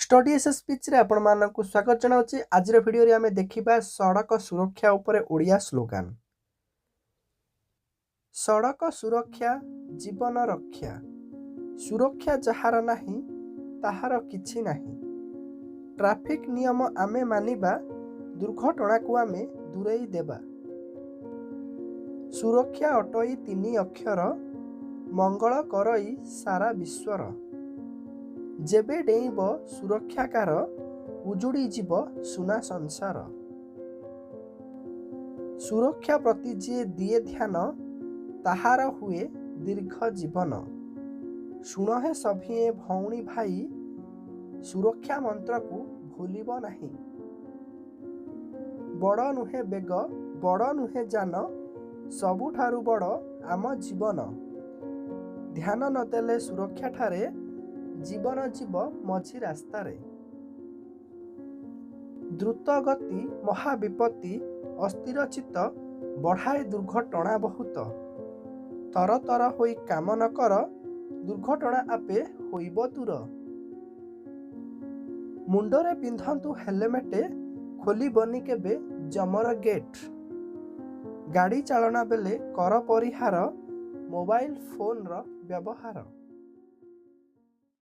Study S speech रे आपण मानक स्वागत जनाऊँ। आज भिडियो आम देखा सड़क सुरक्षा उपर ओडिया स्लोगान। सड़क सुरक्षा जीवन रक्षा, सुरक्षा जहार नाही ताहार किछि नाही। ट्रैफिक नियम आमे मानिबा, दुर्घटना को आमे दूरेई देबा। सुरक्षा अटई तीन अक्षर, मंगल करई सारा विश्वर। जेबे डेइब सुरक्षाकार, उजुड़ी जीव सुना संसार। सुरक्षा प्रति जे दिए ध्यान, ताहार हुए दीर्घ जीवन। शुण हे सभिए भौणी भाई, सुरक्षा मंत्र को भूलिब नहीं। बड़ नुहे बेग, बड़ नुहे जान, सबुठारु बड़ आम जीवन। ध्यान नदेले सुरक्षा ठारे, जीवन जीव मझी रास्तारे। द्रुत गति महाविपत्ति, अस्थिर चित्त बढ़ाए दुर्घटना बहुत। तर तर होई काम न कर, दुर्घटना आपे होइब दूर। मुंडरे पिंधंतु हेलमेटे, खोलिबनी केबे जमर गेट। गाड़ी चालना बेले कर परिहार, मोबाइल फोन रो व्यवहार।